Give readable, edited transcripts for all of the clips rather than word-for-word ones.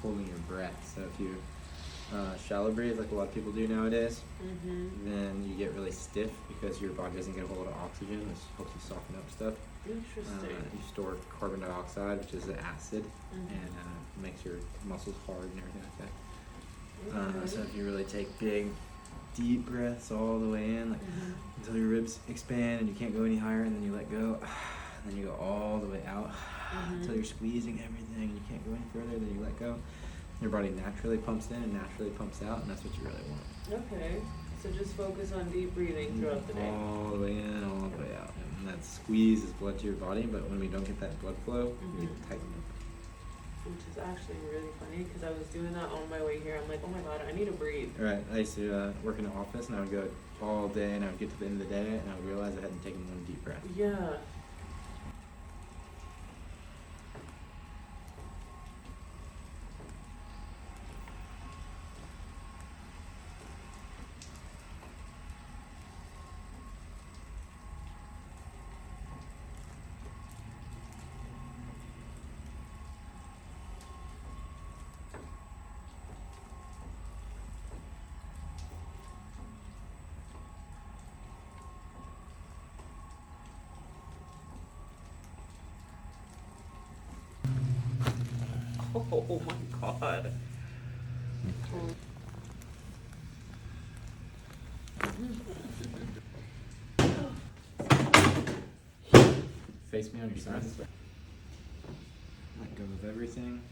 holding your breath. So if you shallow breathe like a lot of people do nowadays, then you get really stiff because your body doesn't get a whole lot of oxygen, which helps you soften up stuff. Interesting. You store carbon dioxide, which is an acid, and makes your muscles hard and everything like that. So if you really take big, deep breaths all the way in, like until your ribs expand and you can't go any higher, and then you let go, and then you go all the way out until you're squeezing everything and you can't go any further, then you let go. Your body naturally pumps in and naturally pumps out, and that's what you really want. Okay, so just focus on deep breathing throughout the day. All the way in, all the way out. And that squeezes blood to your body, but when we don't get that blood flow, we get to tighten up. Which is actually really funny, because I was doing that on my way here. I'm like, oh my god, I need to breathe. Right, I used to work in an office, and I would go all day, and I would get to the end of the day, and I would realize I hadn't taken one deep breath. Yeah. Oh my god. Face me on your sides. Let go of everything.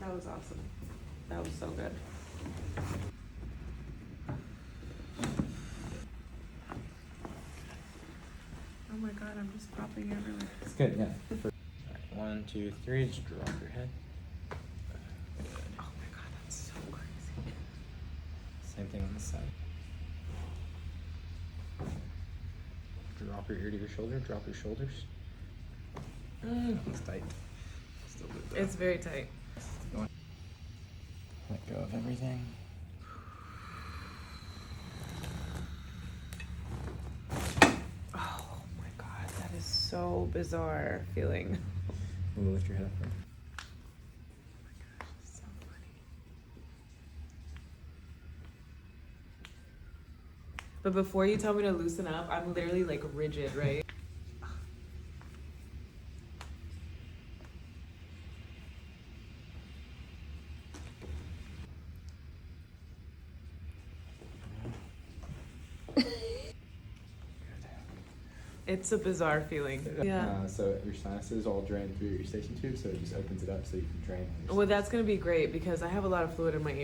That was awesome. That was so good. Oh my god, I'm just popping everywhere. It's good, yeah. Alright, 1, 2, 3, just drop your head. Good. Oh my god, that's so crazy. Same thing on this side. Drop your ear to your shoulder, drop your shoulders. It's tight. Still good though. It's very tight. Let go of everything. Oh my god, that is so bizarre feeling. We'll lift your head up. Right? Oh my gosh, it's so funny. But before you tell me to loosen up, I'm literally like rigid, right? It's a bizarre feeling. Yeah. So your sinuses all drain through your eustachian tube, so it just opens it up so you can drain. Well, that's gonna be great because I have a lot of fluid in my ear.